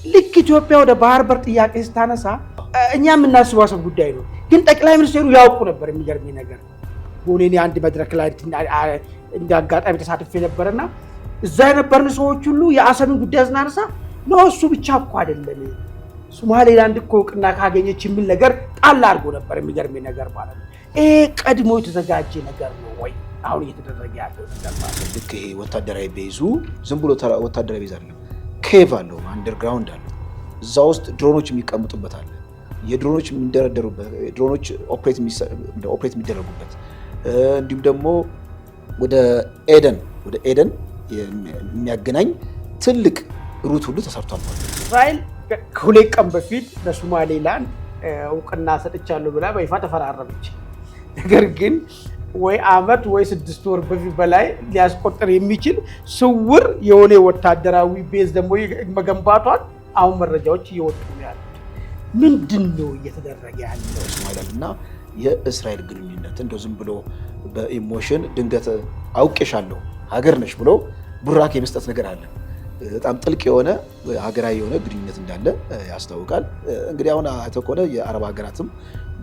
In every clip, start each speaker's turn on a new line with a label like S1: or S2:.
S1: ልክ ኢትዮጵያ ወደ ባህር በር ጥያቄ ስታነሳ እኛ የምናስባሰብ ጉዳይ ነው። ግን ጠቅላይ ሚኒስትሩ ያውቁ ነበር። የሚገርመኝ ነገር ቦሌኔ አንድ መድረክ ላይ እንደ አጋጣሚ ተሳትፌ ነበርና እዛ የነበርን ሰዎች ሁሉ የአሰብን ጉዳይ ስናነሳ ነው እሱ ብቻ እኮ አይደለም ሶማሌላንድ እኮ እውቅና ካገኘች የሚል ነገር ጣል አድርጎ ነበር። የሚገርመኝ ነገር ማለት ነው ይሄ ቀድሞ የተዘጋጀ ነገር ነው ወይ አሁን እየተደረገ ያለው ነገር ማለት ነው።
S2: ልክ ይሄ ወታደራዊ ቤዙ ዝም ብሎ ወታደራዊ ቤዝ አይደለም። ኬቭ አለው፣ አንደርግራውንድ አለው። እዛ ውስጥ ድሮኖች የሚቀመጡበት አለ። የድሮኖች የሚደረደሩበት ድሮኖች ኦፕሬት የሚደረጉበት እንዲሁም ደግሞ ወደ ኤደን የሚያገናኝ ትልቅ ሩት ሁሉ ተሰርቷል ማለት ነው።
S1: እስራኤል ከሁለት ቀን በፊት ለሶማሌላንድ እውቅና ሰጥቻለሁ ብላ በይፋ ተፈራረመች። ነገር ግን ወይ አመት ወይ 6 ወር በፊት በላይ ሊያስቆጥር የሚችል ስውር የሆነ ወታደራዊ ቤዝ ደግሞ መገንባቷን አሁን መረጃዎች እየወጡ ነው ያሉት። ምንድነው እየተደረገ ያለው?
S2: ሶማሌላንድና የእስራኤል ግንኙነት እንደው ዝም ብሎ በኢሞሽን ድንገት አውቄሻለሁ ሀገር ነሽ ብሎ ቡራኬ መስጠት ነገር አለ። በጣም ጥልቅ የሆነ ሀገራዊ የሆነ ግንኙነት እንዳለ ያስታውቃል። እንግዲህ አሁን አይተህ ከሆነ የአረብ ሀገራትም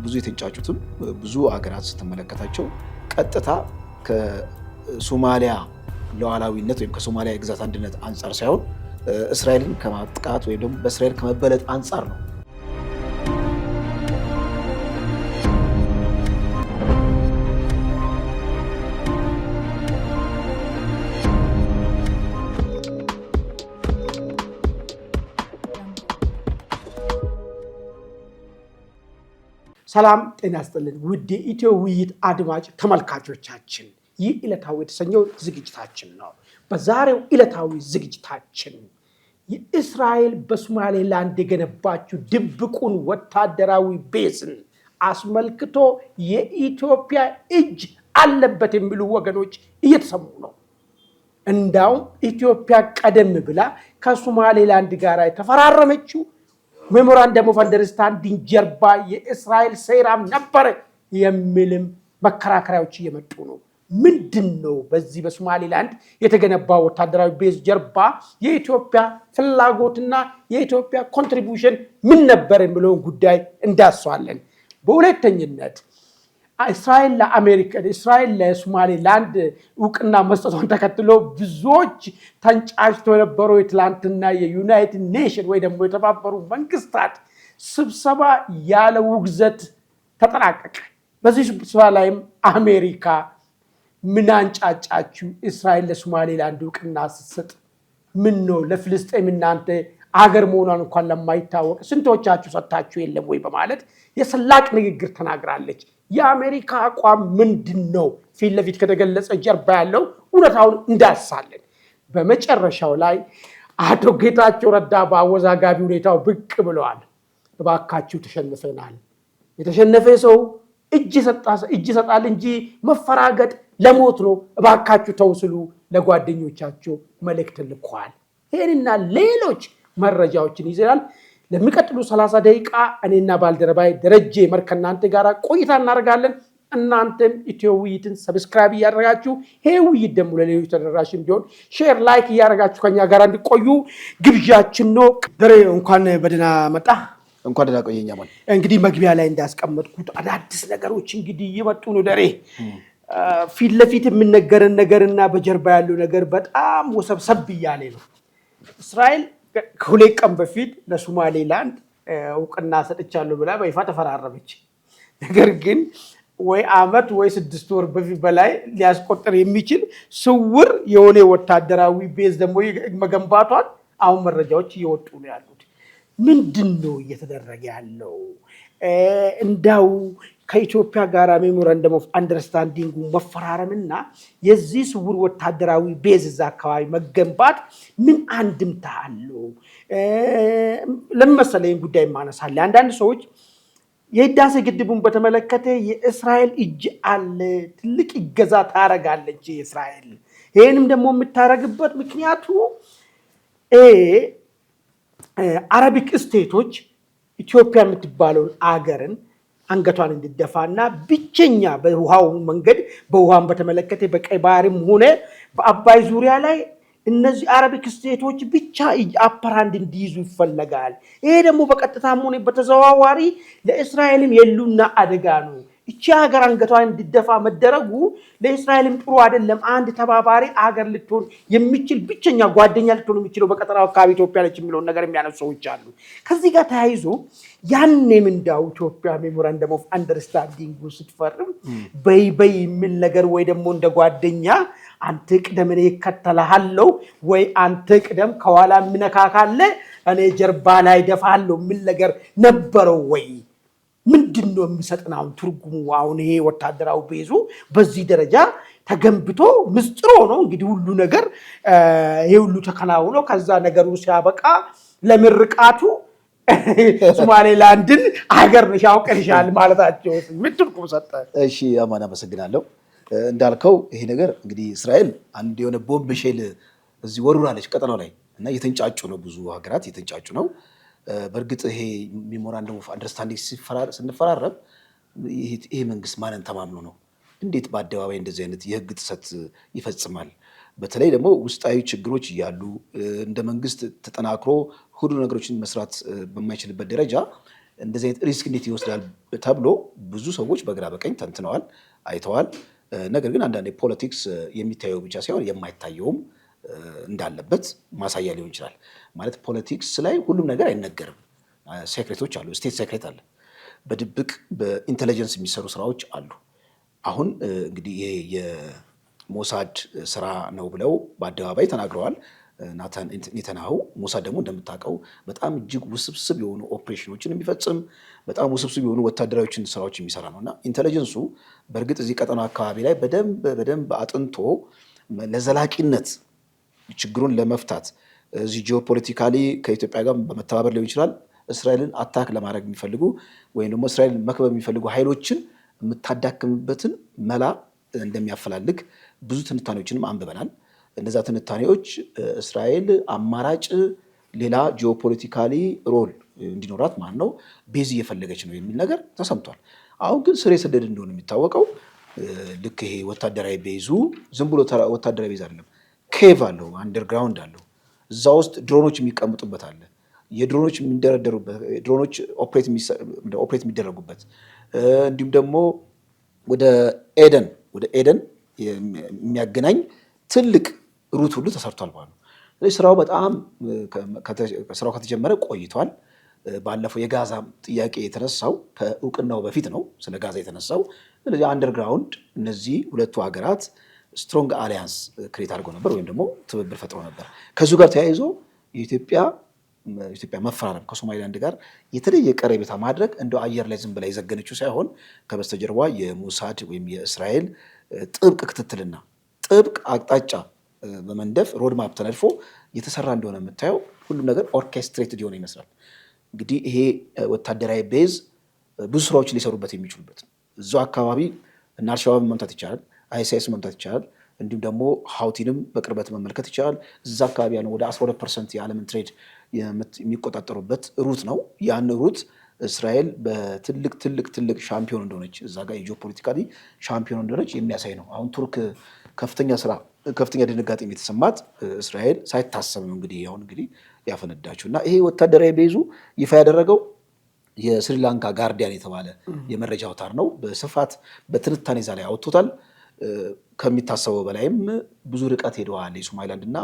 S2: ብዙ የተንጫጩትም ብዙ ሀገራት ስትመለከታቸው ቀጥታ ከሶማሊያ ሉዓላዊነት ወይም ከሶማሊያ የግዛት አንድነት አንጻር ሳይሆን እስራኤልን ከማጥቃት ወይም ደግሞ በእስራኤል ከመበለጥ አንጻር ነው።
S1: ሰላም ጤና ይስጥልን ውድ ኢትዮ ውይይት አድማጭ ተመልካቾቻችን፣ ይህ ዕለታዊ የተሰኘው ዝግጅታችን ነው። በዛሬው ዕለታዊ ዝግጅታችን የእስራኤል በሶማሌላንድ የገነባችው ድብቁን ወታደራዊ ቤዝን አስመልክቶ የኢትዮጵያ እጅ አለበት የሚሉ ወገኖች እየተሰሙ ነው። እንዳውም ኢትዮጵያ ቀደም ብላ ከሶማሌላንድ ጋር የተፈራረመችው ሜሞራንደም ኦፍ አንደርስታንዲንግ ጀርባ የእስራኤል ሴራም ነበር የሚልም መከራከሪያዎች እየመጡ ነው። ምንድነው በዚህ በሶማሌላንድ የተገነባው ወታደራዊ ቤዝ ጀርባ የኢትዮጵያ ፍላጎትና የኢትዮጵያ ኮንትሪቢዩሽን ምን ነበር የሚለውን ጉዳይ እንዳስሳለን። በሁለተኝነት እስራኤል ለሶማሌላንድ እውቅና መስጠቷን ተከትሎ ብዙዎች ተንጫጭተው የነበረው የትላንትና የዩናይትድ ኔሽን ወይ ደግሞ የተባበሩ መንግስታት ስብሰባ ያለ ውግዘት ተጠናቀቀ። በዚህ ስብሰባ ላይም አሜሪካ ምን አንጫጫችሁ እስራኤል ለሶማሌላንድ እውቅና ስትሰጥ ምን ነው ለፍልስጤም እናንተ አገር መሆኗን እንኳን ለማይታወቅ ስንቶቻችሁ ሰጣችሁ የለም ወይ በማለት የሰላቅ ንግግር ተናግራለች። የአሜሪካ አቋም ምንድነው? ፊት ለፊት ከተገለጸ ጀርባ ያለው እውነታውን እንዳሳለን። በመጨረሻው ላይ አቶ ጌታቸው ረዳ በአወዛጋቢ ሁኔታው ብቅ ብለዋል። እባካችሁ ተሸንፈናል፣ የተሸነፈ ሰው እጅ ይሰጣል እንጂ መፈራገጥ ለሞት ነው፣ እባካችሁ ተውስሉ ለጓደኞቻቸው መልእክት ልኳል። ይህንና ሌሎች መረጃዎችን ይዘናል። ለሚቀጥሉ 30 ደቂቃ እኔና ባልደረባይ ደረጀ መር ከእናንተ ጋር ቆይታ እናደርጋለን። እናንተም ኢትዮ ውይይትን ሰብስክራይብ እያደረጋችሁ ይሄ ውይይት ደግሞ ለሌሎች ተደራሽ እንዲሆን ሼር፣ ላይክ እያደረጋችሁ ከኛ ጋር እንድቆዩ ግብዣችን ነው። ደሬ እንኳን በደህና መጣ።
S2: እንኳን ደህና ቆየኛ ማለት
S1: እንግዲህ መግቢያ ላይ እንዳስቀመጥኩት አዳዲስ ነገሮች እንግዲህ እየመጡ ነው። ደሬ ፊት ለፊት የምንነገረን ነገርና በጀርባ ያለው ነገር በጣም ወሰብሰብ እያለ ነው። እስራኤል ከሁለት ቀን በፊት ለሶማሌላንድ እውቅና ሰጥቻለሁ ብላ በይፋ ተፈራረመች። ነገር ግን ወይ አመት ወይ 6 ወር በፊት በላይ ሊያስቆጥር የሚችል ስውር የሆነ ወታደራዊ ቤዝ ደግሞ መገንባቷን አሁን መረጃዎች እየወጡ ነው ያሉት። ምንድነው እየተደረገ ያለው? እንዳው ከኢትዮጵያ ጋር ሜሞራንደም ኦፍ አንደርስታንዲንግ መፈራረምና የዚህ ስውር ወታደራዊ ቤዝ እዛ አካባቢ መገንባት ምን አንድምታ አለው? ለምሳሌ ጉዳይ ማነሳለ አንዳንድ ሰዎች የህዳሴ ግድቡን በተመለከተ የእስራኤል እጅ አለ፣ ትልቅ ይገዛ ታረጋለች እስራኤል። ይሄንም ደግሞ የምታረግበት ምክንያቱ አረቢክ ስቴቶች ኢትዮጵያ የምትባለውን አገርን አንገቷን እንድደፋና ብቸኛ በውሃው መንገድ በውሃን በተመለከተ በቀይ ባህርም ሆነ በአባይ ዙሪያ ላይ እነዚህ አረቢክ ስቴቶች ብቻ አፐራንድ እንዲይዙ ይፈለጋል። ይሄ ደግሞ በቀጥታም ሆነ በተዘዋዋሪ ለእስራኤልም የሉና አደጋ ነው። እቺ ሀገር አንገቷን እንዲደፋ መደረጉ ለእስራኤልም ጥሩ አይደለም። አንድ ተባባሪ ሀገር ልትሆን የሚችል ብቸኛ ጓደኛ ልትሆን የሚችለው በቀጠናው አካባቢ ኢትዮጵያ ነች የሚለውን ነገር የሚያነሱ ሰዎች አሉ። ከዚህ ጋር ተያይዞ ያኔም እንዳው ኢትዮጵያ ሜሞራንደም ኦፍ አንደርስታንዲንግ ስትፈርም በይ የሚል ነገር ወይ ደግሞ እንደ ጓደኛ አንተ ቅደም እኔ እከተልሃለሁ ወይ አንተ ቅደም ከኋላ ምነካካለ እኔ ጀርባ ላይ ደፋለሁ የሚል ነገር ነበረው ወይ? ምንድነው የሚሰጥናው ትርጉሙ? አሁን ይሄ ወታደራው ቤዙ በዚህ ደረጃ ተገንብቶ ምስጥር ሆኖ እንግዲህ ሁሉ ነገር ይሄ ሁሉ ተከናውኖ ከዛ ነገሩ ሲያበቃ ለምርቃቱ ሶማሌላንድን ሀገር ነሽ አውቀሻል ማለታቸው ምን ትርጉም ሰጠ?
S2: እሺ አማን አመሰግናለሁ። እንዳልከው ይሄ ነገር እንግዲህ እስራኤል አንድ የሆነ ቦምብ ሼል እዚህ ወሩራለች ቀጠናው ላይ እና እየተንጫጩ ነው፣ ብዙ ሀገራት እየተንጫጩ ነው። በእርግጥ ይሄ ሜሞራንደም ኦፍ አንደርስታንዲንግ ስንፈራረም ይሄ መንግስት ማንን ተማምኖ ነው? እንዴት በአደባባይ እንደዚህ አይነት የህግ ጥሰት ይፈጽማል? በተለይ ደግሞ ውስጣዊ ችግሮች እያሉ እንደ መንግስት ተጠናክሮ ሁሉ ነገሮችን መስራት በማይችልበት ደረጃ እንደዚህ አይነት ሪስክ እንዴት ይወስዳል ተብሎ ብዙ ሰዎች በግራ በቀኝ ተንትነዋል፣ አይተዋል። ነገር ግን አንዳንዴ ፖለቲክስ የሚታየው ብቻ ሳይሆን የማይታየውም እንዳለበት ማሳያ ሊሆን ይችላል። ማለት ፖለቲክስ ላይ ሁሉም ነገር አይነገርም። ሴክሬቶች አሉ፣ ስቴት ሴክሬት አለ፣ በድብቅ በኢንቴሊጀንስ የሚሰሩ ስራዎች አሉ። አሁን እንግዲህ ይሄ የሞሳድ ስራ ነው ብለው በአደባባይ ተናግረዋል ናታን ኔታንያሁ። ሞሳድ ደግሞ እንደምታውቀው በጣም እጅግ ውስብስብ የሆኑ ኦፕሬሽኖችን የሚፈጽም በጣም ውስብስብ የሆኑ ወታደራዊችን ስራዎች የሚሰራ ነው እና ኢንቴሊጀንሱ በእርግጥ እዚህ ቀጠና አካባቢ ላይ በደንብ አጥንቶ ለዘላቂነት ችግሩን ለመፍታት እዚህ ጂኦፖለቲካሊ ከኢትዮጵያ ጋር በመተባበር ሊሆን ይችላል እስራኤልን አታክ ለማድረግ የሚፈልጉ ወይም ደግሞ እስራኤልን መክበብ የሚፈልጉ ኃይሎችን የምታዳክምበትን መላ እንደሚያፈላልግ ብዙ ትንታኔዎችንም አንብበናል። እነዛ ትንታኔዎች እስራኤል አማራጭ ሌላ ጂኦፖለቲካሊ ሮል እንዲኖራት ማለት ነው ቤዝ እየፈለገች ነው የሚል ነገር ተሰምቷል። አሁን ግን ስር የሰደድ እንደሆነ የሚታወቀው ልክ ይሄ ወታደራዊ ቤዙ ዝም ብሎ ወታደራዊ ቤዝ አይደለም። ኬቭ አለው፣ አንደርግራውንድ አለው። እዛ ውስጥ ድሮኖች የሚቀምጡበት አለ፣ የድሮኖች የሚደረደሩበት፣ ድሮኖች ኦፕሬት የሚደረጉበት እንዲሁም ደግሞ ወደ ኤደን የሚያገናኝ ትልቅ ሩት ሁሉ ተሰርቷል ማለት ነው። ስለዚህ ስራው በጣም ስራው ከተጀመረ ቆይቷል። ባለፈው የጋዛ ጥያቄ የተነሳው ከእውቅናው በፊት ነው ስለ ጋዛ የተነሳው። ስለዚህ አንደርግራውንድ እነዚህ ሁለቱ ሀገራት ስትሮንግ አሊያንስ ክሬት አድርገው ነበር ወይም ደግሞ ትብብር ፈጥሮ ነበር። ከዚሁ ጋር ተያይዞ የኢትዮጵያ መፈራረም ከሶማሊላንድ ጋር የተለየ ቀረቤታ ማድረግ እንደ አየር ላይ ዝም ብላ የዘገነችው ሳይሆን ከበስተጀርባ የሞሳድ ወይም የእስራኤል ጥብቅ ክትትልና ጥብቅ አቅጣጫ በመንደፍ ሮድማፕ ተነድፎ የተሰራ እንደሆነ የምታየው ሁሉም ነገር ኦርኬስትሬትድ የሆነ ይመስላል። እንግዲህ ይሄ ወታደራዊ ቤዝ ብዙ ስራዎችን ሊሰሩበት የሚችሉበት እዛው አካባቢ እና አልሸባብን መምታት ይቻላል፣ አይሲስ መምታት ይቻላል፣ እንዲሁም ደግሞ ሀውቲንም በቅርበት መመልከት ይቻላል። እዛ አካባቢ ያለው ወደ 12% የዓለምን ትሬድ የሚቆጣጠሩበት ሩት ነው። ያን ሩት እስራኤል በትልቅ ሻምፒዮን እንደሆነች እዛ ጋር የጂኦፖለቲካሊ ሻምፒዮን እንደሆነች የሚያሳይ ነው። አሁን ቱርክ ከፍተኛ ድንጋጤ የተሰማት እስራኤል ሳይታሰብ ነው እንግዲህ ያፈነዳችው እና ይሄ ወታደራዊ ቤዙ ይፋ ያደረገው የስሪላንካ ጋርዲያን የተባለ የመረጃ አውታር ነው። በስፋት በትንታኔ ዛ ላይ አውጥቶታል። ከሚታሰበው በላይም ብዙ ርቀት ሄደዋል። የሶማሊላንድ እና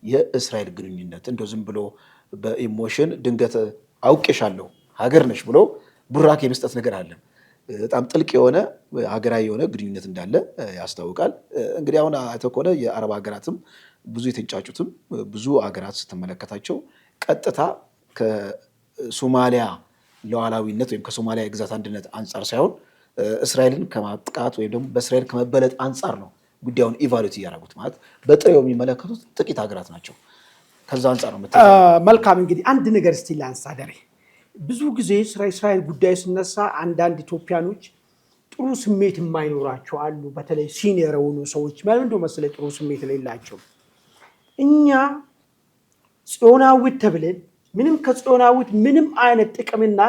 S2: የእስራኤል ግንኙነት እንደው ዝም ብሎ በኢሞሽን ድንገት አውቄሻለሁ ሀገር ነሽ ብሎ ቡራኬ የመስጠት ነገር አለ። በጣም ጥልቅ የሆነ ሀገራዊ የሆነ ግንኙነት እንዳለ ያስታውቃል። እንግዲህ አሁን አይተህ ከሆነ የአረብ ሀገራትም ብዙ የተንጫጩትም ብዙ ሀገራት ስትመለከታቸው ቀጥታ ከሶማሊያ ሉዓላዊነት ወይም ከሶማሊያ የግዛት አንድነት አንጻር ሳይሆን እስራኤልን ከማጥቃት ወይም ደግሞ በእስራኤል ከመበለጥ አንጻር ነው ጉዳዩን ኢቫሉዌት እያደረጉት። ማለት በጥሬው የሚመለከቱት ጥቂት ሀገራት ናቸው። ከዛ አንጻር ነው።
S1: መልካም እንግዲህ አንድ ነገር እስቲ ላንሳ ደሬ። ብዙ ጊዜ ስለ እስራኤል ጉዳይ ሲነሳ አንዳንድ ኢትዮጵያኖች ጥሩ ስሜት የማይኖራቸው አሉ። በተለይ ሲኒየር የሆኑ ሰዎች ማለት እንደው መሰለኝ ጥሩ ስሜት የሌላቸው። እኛ ጽዮናዊት ተብለን ምንም ከጽዮናዊት ምንም አይነት ጥቅምና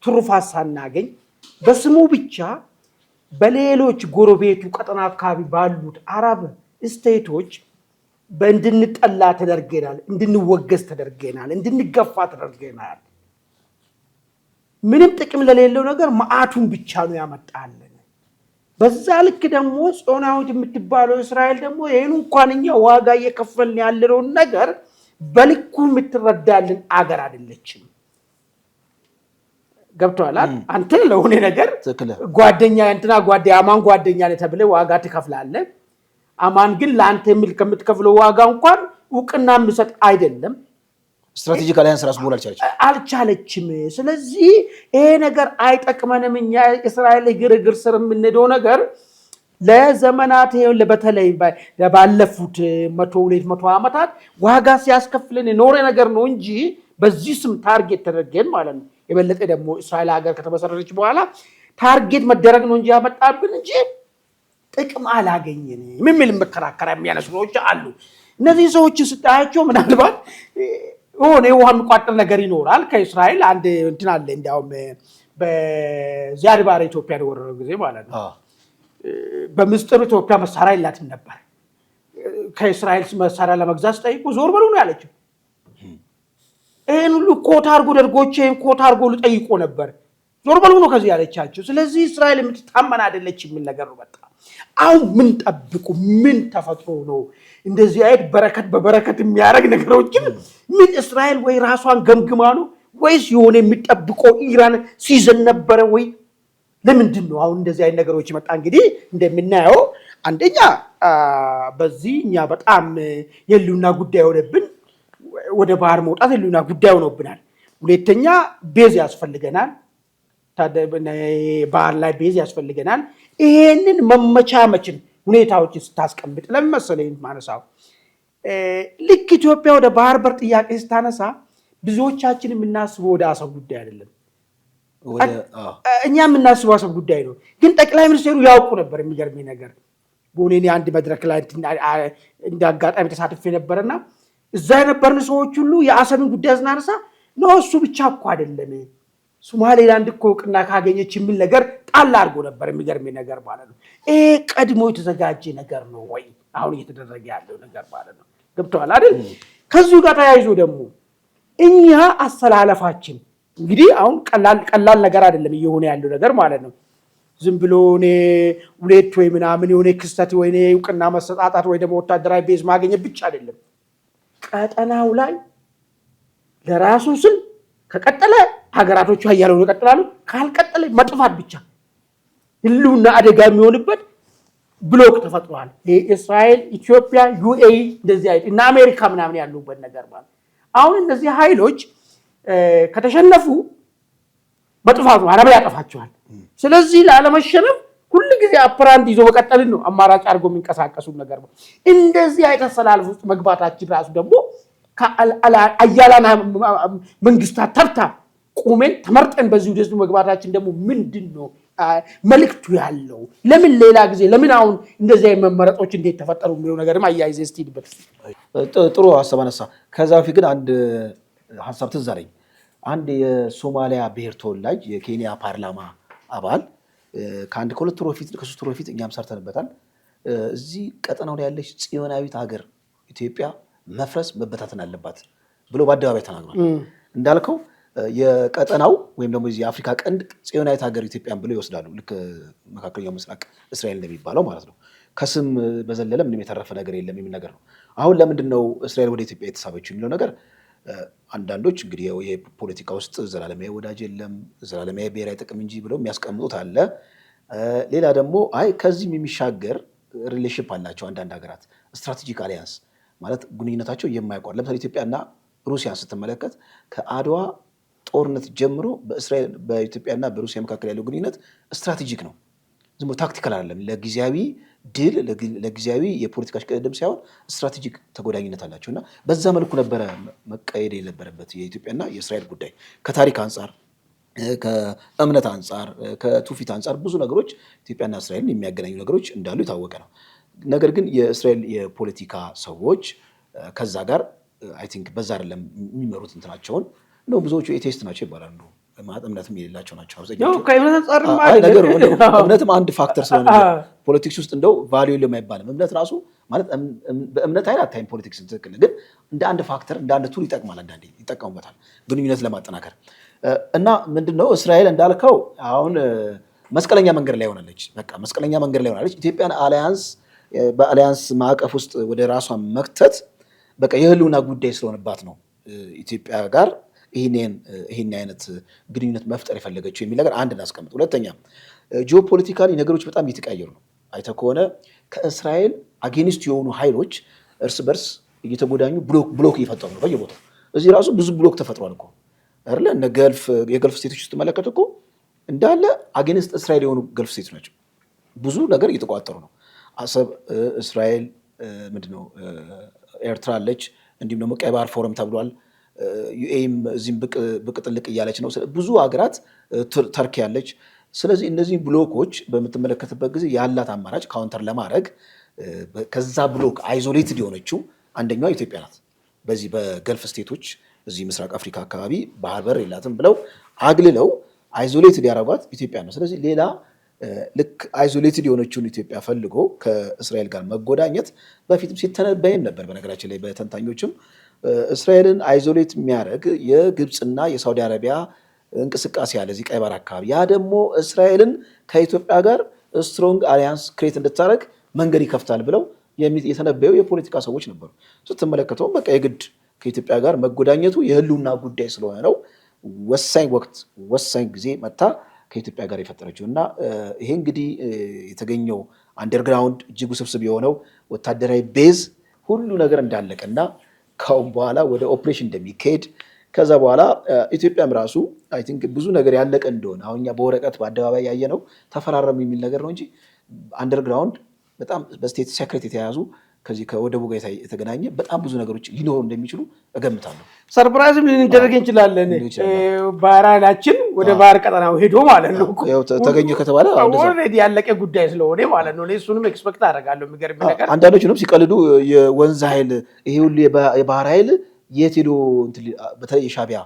S1: ትሩፋት ሳናገኝ በስሙ ብቻ በሌሎች ጎረቤቱ ቀጠና አካባቢ ባሉት አረብ ስቴቶች በእንድንጠላ ተደርገናል፣ እንድንወገዝ ተደርገናል፣ እንድንገፋ ተደርገናል። ምንም ጥቅም ለሌለው ነገር መዓቱን ብቻ ነው ያመጣልን። በዛ ልክ ደግሞ ጽዮናዊት የምትባለው እስራኤል ደግሞ ይሄን እንኳን እኛ ዋጋ እየከፈልን ያለነውን ነገር በልኩ የምትረዳልን አገር አይደለችም። ገብቶሃል? አንተ ለሆነ ነገር ጓደኛ እንትና አማን ጓደኛ ነህ ተብለህ ዋጋ ትከፍላለህ። አማን ግን ለአንተ የሚል ከምትከፍለው ዋጋ እንኳን እውቅና የሚሰጥ አይደለም።
S2: ስትራቴጂክ አሊያንስ ራስ ሞል
S1: አልቻለችም። ስለዚህ ይሄ ነገር አይጠቅመንም። እኛ እስራኤል ግርግር ስር የምንሄደው ነገር ለዘመናት በተለይ ባለፉት 100-200 ዓመታት ዋጋ ሲያስከፍልን የኖረ ነገር ነው እንጂ በዚህ ስም ታርጌት ተደረገን ማለት ነው። የበለጠ ደግሞ እስራኤል ሀገር ከተመሰረተች በኋላ ታርጌት መደረግ ነው እንጂ ያመጣብን እንጂ ጥቅም አላገኘንም የሚል መከራከሪያ የሚያነሱ ሰዎች አሉ። እነዚህ ሰዎችን ስታያቸው ምናልባት ሆነ ውሃ የሚቋጥር ነገር ይኖራል። ከእስራኤል አንድ እንትን አለ እንዲያውም በዚያድ ባሬ ኢትዮጵያ ወረረው ጊዜ ማለት ነው። በምስጢር ኢትዮጵያ መሳሪያ የላትም ነበር። ከእስራኤል መሳሪያ ለመግዛት ጠይቁ ዞር በሉ ነው ያለችው። ይህን ሁሉ ኮታ አድርጎ ደርጎች ይህን ኮታ አድርጎ ልጠይቆ ነበር። ዞር በሉ ነው ከዚህ ያለቻቸው። ስለዚህ እስራኤል የምትታመን አይደለች የሚል ነገር ነው። በጣም አሁን ምን ጠብቁ? ምን ተፈጥሮ ነው እንደዚህ አይነት በረከት በበረከት የሚያደርግ ነገሮችን ምን እስራኤል ወይ ራሷን ገምግማ ነው ወይስ የሆነ የሚጠብቀው ኢራን ሲዘን ነበረ ወይ? ለምንድን ነው አሁን እንደዚህ አይነት ነገሮች መጣ? እንግዲህ እንደምናየው አንደኛ በዚህ እኛ በጣም የህልውና ጉዳይ ሆነብን። ወደ ባህር መውጣት የህልውና ጉዳይ ሆኖብናል። ሁለተኛ ቤዝ ያስፈልገናል። ባህር ላይ ቤዝ ያስፈልገናል። ይሄንን መመቻመችን ሁኔታዎች ስታስቀምጥ ለመሰለኝ ማነሳው ልክ ኢትዮጵያ ወደ ባህር በር ጥያቄ ስታነሳ ብዙዎቻችን የምናስበው ወደ አሰብ ጉዳይ አይደለም። እኛ የምናስበው አሰብ ጉዳይ ነው። ግን ጠቅላይ ሚኒስትሩ ያውቁ ነበር። የሚገርመኝ ነገር በሆነ አንድ መድረክ ላይ እንደ አጋጣሚ ተሳትፌ ነበርና እዛ የነበርን ሰዎች ሁሉ የአሰብን ጉዳይ ስናነሳ ነው እሱ ብቻ እኮ አይደለም ሶማሌላንድ እኮ እውቅና ካገኘች የሚል ነገር ጣል አድርጎ ነበር። የሚገርመኝ ነገር ማለት ነው ይሄ ቀድሞ የተዘጋጀ ነገር ነው ወይ አሁን እየተደረገ ያለው ነገር ማለት ነው። ገብቶሃል አይደል? ከዚሁ ጋር ተያይዞ ደግሞ እኛ አሰላለፋችን እንግዲህ አሁን ቀላል ነገር አይደለም እየሆነ ያለው ነገር ማለት ነው። ዝም ብሎ ሁለት ወይ ምናምን የሆነ ክስተት ወይ እውቅና መሰጣጣት ወይ ደግሞ ወታደራዊ ቤዝ ማግኘት ብቻ አይደለም። ቀጠናው ላይ ለራሱ ስል ከቀጠለ ሀገራቶቹ ሀያለው ይቀጥላሉ። ካልቀጠለ መጥፋት ብቻ ህልውና አደጋ የሚሆንበት ብሎክ ተፈጥሯል። እስራኤል፣ ኢትዮጵያ፣ ዩኤኢ እንደዚህ አይነት እና አሜሪካ ምናምን ያሉበት ነገር ማለት አሁን እነዚህ ኃይሎች ከተሸነፉ በጥፋቱ አረብ ያጠፋቸዋል። ስለዚህ ላለመሸነፍ ሁሉ ጊዜ አፕራንድ ይዞ መቀጠልን ነው አማራጭ አድርጎ የሚንቀሳቀሱ ነገር ነው። እንደዚህ አይነት ሰላልፍ ውስጥ መግባታችን ራሱ ደግሞ ከአያላና መንግስታት ተርታ ቁመን ተመርጠን በዚህ ውስጥ መግባታችን ደግሞ ምንድን ነው መልእክቱ ያለው? ለምን ሌላ ጊዜ ለምን አሁን እንደዚህ አይነት መመረጦች እንዴት ተፈጠሩ የሚለው ነገርም አያይዘ ስትሄድበት
S2: ጥሩ ሀሳብ አነሳ። ከዛ በፊት ግን አንድ ሀሳብ ትዝ አለኝ። አንድ የሶማሊያ ብሔር ተወላጅ የኬንያ ፓርላማ አባል ከሁለት ወር በፊት ከሶስት ወር በፊት እኛም ሰርተንበታል። እዚህ ቀጠናው ላይ ያለች ጽዮናዊት ሀገር ኢትዮጵያ መፍረስ መበታተን አለባት ብሎ በአደባባይ ተናግሯል። እንዳልከው የቀጠናው ወይም ደግሞ የዚህ የአፍሪካ ቀንድ ጽዮናዊት ሀገር ኢትዮጵያን ብሎ ይወስዳሉ። ልክ መካከለኛው ምስራቅ እስራኤል እንደሚባለው ማለት ነው። ከስም በዘለለ ምንም የተረፈ ነገር የለም የሚል ነገር ነው። አሁን ለምንድን ነው እስራኤል ወደ ኢትዮጵያ የተሳበችው የሚለው ነገር አንዳንዶች እንግዲህ የፖለቲካ ውስጥ ዘላለማዊ ወዳጅ የለም ዘላለማዊ ብሔራዊ ጥቅም እንጂ ብለው የሚያስቀምጡት አለ። ሌላ ደግሞ አይ ከዚህም የሚሻገር ሪሌሽንሺፕ አላቸው አንዳንድ ሀገራት ስትራቴጂክ አሊያንስ ማለት ግንኙነታቸው የማይቋረጥ ለምሳሌ ኢትዮጵያና ሩሲያን ስትመለከት ከአድዋ ጦርነት ጀምሮ በኢትዮጵያና በሩሲያ መካከል ያለው ግንኙነት ስትራቴጂክ ነው። ዝም ብሎ ታክቲካል አይደለም። ለጊዜያዊ ድል ለጊዜያዊ የፖለቲካ ሽቅድድም ሳይሆን ስትራቴጂክ ተጎዳኝነት አላቸው እና በዛ መልኩ ነበረ መቀየድ የነበረበት የኢትዮጵያና የእስራኤል ጉዳይ። ከታሪክ አንጻር፣ ከእምነት አንጻር፣ ከትውፊት አንጻር ብዙ ነገሮች ኢትዮጵያና እስራኤልን የሚያገናኙ ነገሮች እንዳሉ የታወቀ ነው። ነገር ግን የእስራኤል የፖለቲካ ሰዎች ከዛ ጋር አይ ቲንክ በዛ አይደለም የሚመሩት እንትናቸውን ነው። ብዙዎቹ ኤቴስት ናቸው ይባላሉ። እምነትም የሌላቸው ናቸው አብዛኛው። እምነትም አንድ ፋክተር ስለሆነ ፖለቲክስ ውስጥ እንደው ቫልዩ የለም አይባልም። እምነት ራሱ ማለት በእምነት አይነት ታይም ፖለቲክስ ትክክል ግን እንደ አንድ ፋክተር እንደ አንድ ቱል ይጠቅማል አንዳንዴ ይጠቀሙበታል ግንኙነት ለማጠናከር እና ምንድነው እስራኤል እንዳልከው አሁን መስቀለኛ መንገድ ላይ ሆናለች በቃ መስቀለኛ መንገድ ላይ ሆናለች ኢትዮጵያን በአሊያንስ ማዕቀፍ ውስጥ ወደ ራሷ መክተት በቃ የህልውና ጉዳይ ስለሆነባት ነው ኢትዮጵያ ጋር ይሄን አይነት ግንኙነት መፍጠር የፈለገችው የሚል ነገር አንድ እናስቀምጥ ሁለተኛ ጂኦፖለቲካሊ ነገሮች በጣም እየተቀያየሩ ነው አይተህ ከሆነ ከእስራኤል አጌኒስት የሆኑ ኃይሎች እርስ በርስ እየተጎዳኙ ብሎክ እየፈጠሩ ነው በየቦታው እዚህ ራሱ ብዙ ብሎክ ተፈጥሯል እኮ አይደለ እነ የገልፍ ስቴቶች ውስጥ ተመለከቱ እኮ እንዳለ አጌኒስት እስራኤል የሆኑ ገልፍ ስቴቶች ናቸው ብዙ ነገር እየተቋጠሩ ነው አሰብ እስራኤል ምንድነው ኤርትራ አለች እንዲሁም ደግሞ ቀይ ባህር ፎረም ተብሏል ዩኤም እዚህም ብቅ ጥልቅ እያለች ነው ብዙ ሀገራት ተርኪ ያለች ስለዚህ እነዚህ ብሎኮች በምትመለከትበት ጊዜ ያላት አማራጭ ካውንተር ለማድረግ ከዛ ብሎክ አይዞሌትድ የሆነችው አንደኛዋ ኢትዮጵያ ናት በዚህ በገልፍ ስቴቶች እዚህ ምስራቅ አፍሪካ አካባቢ ባህር በር የላትም ብለው አግልለው አይዞሌትድ ያደረጓት ኢትዮጵያ ነው ስለዚህ ሌላ ልክ አይዞሌትድ የሆነችውን ኢትዮጵያ ፈልጎ ከእስራኤል ጋር መጎዳኘት በፊትም ሲተነበይም ነበር በነገራችን ላይ በተንታኞችም እስራኤልን አይዞሌት የሚያደርግ የግብፅና የሳውዲ አረቢያ እንቅስቃሴ ያለ እዚህ ቀይ ባህር አካባቢ ያ ደግሞ እስራኤልን ከኢትዮጵያ ጋር ስትሮንግ አሊያንስ ክሬት እንድታደርግ መንገድ ይከፍታል ብለው የተነበዩ የፖለቲካ ሰዎች ነበሩ ስትመለከተው በቃ የግድ ከኢትዮጵያ ጋር መጎዳኘቱ የህልውና ጉዳይ ስለሆነ ነው ወሳኝ ወቅት ወሳኝ ጊዜ መታ ከኢትዮጵያ ጋር የፈጠረችው እና ይሄ እንግዲህ የተገኘው አንደርግራውንድ እጅግ ውስብስብ የሆነው ወታደራዊ ቤዝ ሁሉ ነገር እንዳለቀና ካሁን በኋላ ወደ ኦፕሬሽን እንደሚካሄድ ከዛ በኋላ ኢትዮጵያም ራሱ አይ ቲንክ ብዙ ነገር ያለቀ እንደሆነ አሁን እኛ በወረቀት በአደባባይ ያየነው ተፈራረሙ የሚል ነገር ነው እንጂ አንደርግራውንድ በጣም በስቴት ሴክሬት የተያዙ ከዚህ ከወደቡ ጋር የተገናኘ በጣም ብዙ ነገሮች ሊኖሩ እንደሚችሉ እገምታለሁ
S1: ሰርፕራይዝም ልንደረግ እንችላለን ባህር ኃይላችን ወደ ባህር ቀጠናው ሄዶ ማለት ነው
S2: ተገኘ ከተባለ
S1: ኦልሬዲ ያለቀ ጉዳይ ስለሆነ ማለት ነው እሱንም ኤክስፔክት አደርጋለሁ የሚገርም ነገር
S2: አንዳንዶቹንም ሲቀልዱ የወንዝ ኃይል ይሄ ሁሉ የባህር ኃይል የት ሄዶ በተለይ የሻዕቢያ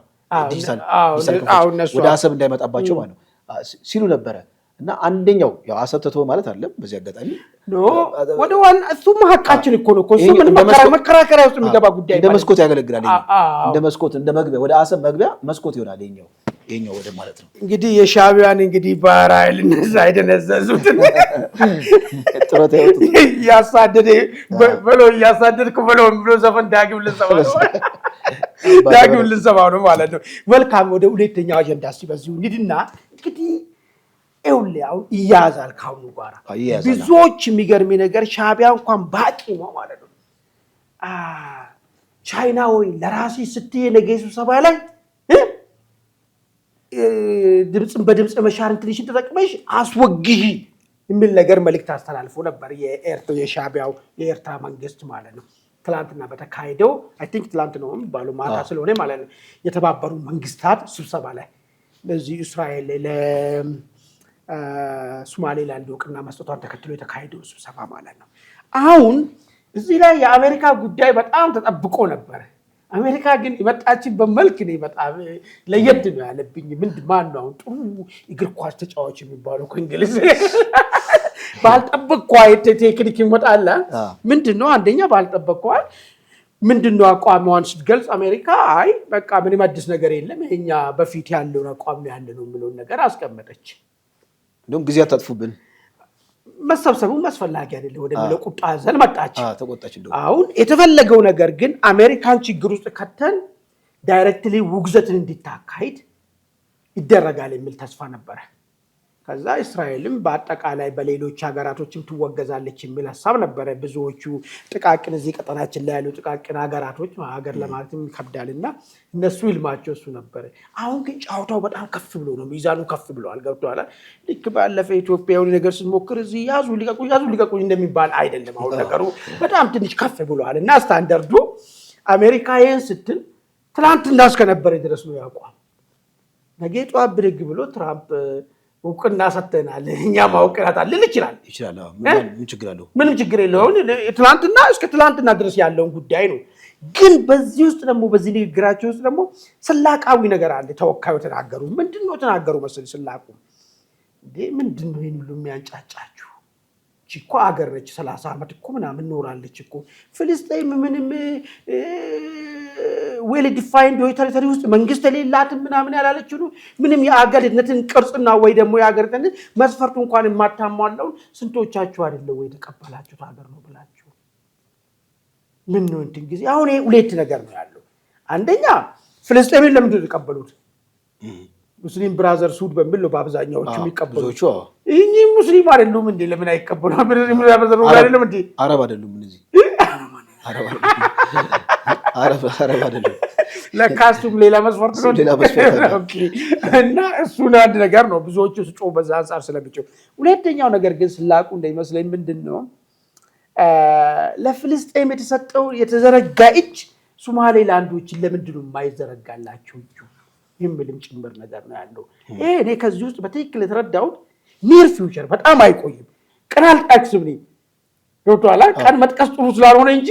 S2: ዲጂታል ወደ አሰብ እንዳይመጣባቸው ማለት ነው ሲሉ ነበረ እና አንደኛው ያው አሰብ ተተወ ማለት አይደለም በዚህ አጋጣሚ
S1: ወደ ዋና እሱም ሐቃችን እኮ ነው እሱ ምን መከራከሪያ ውስጥ የሚገባ ጉዳይ
S2: እንደ መስኮት ያገለግላል እንደ መስኮት እንደ መግቢያ ወደ አሰብ መግቢያ መስኮት ይሆናል የኛው ወደ ማለት ነው
S1: እንግዲህ የሻዕቢያን እንግዲህ ባህር ኃይል እነዛ አይደነዘዙትን
S2: ጥረት ያወጡት
S1: እያሳደድኩ ብሎ ዘፈን ዳግም ልንሰማው ነው ማለት ነው መልካም ወደ ሁለተኛው አጀንዳ በዚሁ እንሂድና እንግዲህ አሁን ይያዛል ካሁኑ ጋር ብዙዎች የሚገርም ነገር ሻዕቢያ እንኳን ባቂ ነው ማለት ነው ቻይና ወይ ለራሴ ስትይ ነገ ስብሰባ ላይ ድምፅን በድምፅ መሻር እንትንሽን ተጠቅመሽ አስወግዢ የሚል ነገር መልእክት አስተላልፎ ነበር የሻዕቢያው የኤርትራ መንግስት ማለት ነው ትላንትና በተካሄደው አይ ቲንክ ትላንት ነው የሚባለው ማታ ስለሆነ ማለት ነው የተባበሩ መንግስታት ስብሰባ ላይ ለዚህ እስራኤል ሶማሌላንድ እውቅና መስጠቷን ተከትሎ የተካሄደው ስብሰባ ማለት ነው አሁን እዚህ ላይ የአሜሪካ ጉዳይ በጣም ተጠብቆ ነበር አሜሪካ ግን የመጣችበት መልክ ነው በጣም ለየት ነው ያለብኝ ማን ነው ጥሩ እግር ኳስ ተጫዋች የሚባለው ከእንግሊዝ ባልጠበቅኳይ ቴክኒክ ይመጣል ምንድነው አንደኛ ባልጠበቅኳይ ምንድነው አቋሟን ስትገልጽ አሜሪካ አይ በቃ ምንም አዲስ ነገር የለም እኛ በፊት ያለው አቋም ያለ ነው የሚለው ነገር አስቀመጠች
S2: እንደውም ጊዜ አታጥፉብን
S1: መሰብሰቡ መስፈላጊ አይደለም ወደሚለው ቁጣ ዘል መጣች
S2: ተቆጣች
S1: አሁን የተፈለገው ነገር ግን አሜሪካን ችግር ውስጥ ከተን ዳይሬክትሊ ውግዘትን እንዲታካሂድ ይደረጋል የሚል ተስፋ ነበር ከዛ እስራኤልም በአጠቃላይ በሌሎች ሀገራቶችም ትወገዛለች የሚል ሐሳብ ነበር ብዙዎቹ ጥቃቅን እዚህ ቀጠናችን ላይ ያሉ ጥቃቅን ሀገራቶች ሀገር ለማለትም ይከብዳልና እነሱ ይልማቸው እሱ ነበር አሁን ግን ጫውታው በጣም ከፍ ብሎ ነው ሚዛኑ ከፍ ብሏል ገብቷል ልክ ባለፈ ኢትዮጵያው ነገር ስንሞክር እዚህ ያዙ ሊቀቁ እንደሚባል አይደለም አሁን ነገሩ በጣም ትንሽ ከፍ ብሏል እና ስታንዳርዱ አሜሪካን ስትል ትላንት እንዳስከነበረ ድረስ ነው ያቋም ነገ ጧት ብድግ ብሎ ትራምፕ እውቅና ሰጥተናል እኛ ማውቀራት አለ ይችላል ምንም ችግር የለውም ትላንትና እስከ ትላንትና ድረስ ያለውን ጉዳይ ነው ግን በዚህ ውስጥ ደግሞ በዚህ ንግግራቸው ውስጥ ደግሞ ስላቃዊ ነገር አለ ተወካዩ ተናገሩ ምንድነው ተናገሩ መሰለኝ ስላቁ ምንድነው ይሄን ሁሉ የሚያንጫጫችሁ እኮ አገር ነች 30 ዓመት እኮ ምናምን ኖራለች እኮ ፍልስጤም ምንም ዌል ዲፋይንድ ቴሪቶሪ ውስጥ መንግስት የሌላትም ምናምን ያላለችው ምንም የአገርነትን ቅርጽና ወይ ደግሞ የአገርነትን መስፈርቱ እንኳን የማታሟላውን ስንቶቻችሁ አይደለ ወይ ተቀበላችሁት ሀገር ነው ብላችሁ ምን ነው እንትን ጊዜ አሁን ሁለት ነገር ነው ያለው አንደኛ ፍልስጤምን ለምንድን ነው የተቀበሉት ሙስሊም ብራዘርስ ሁድ በሚል ነው በአብዛኛዎቹ የሚቀበሉት እኚ ሙስሊም አይደሉም እንዴ ለምን አይቀበሉ ሙስሊም ብራዘር ነው አይደለም እንዴ
S2: አረብ አይደሉም እነዚህ አረብ አይደሉም
S1: ለካሱም ሌላ መስፈርት ነው ኦኬ እና እሱን አንድ ነገር ነው ብዙዎቹ ስጮህ በዛ አንፃር ስለሚጮህ ሁለተኛው ነገር ግን ስላቁ እንደሚመስለኝ ምንድነው ለፍልስጤም የተሰጠው የተዘረጋ እጅ ሶማሌላንዶችን ለምንድን ነው የማይዘረጋላቸው እጁ የሚልም ጭምር ነገር ነው ያለው እኔ ከዚህ ውስጥ በትክክል የተረዳሁት ኒር ፊውቸር በጣም አይቆይም ቀናል ታክስብኒ ዶክተር ቀን መጥቀስ ጥሩ ስላልሆነ እንጂ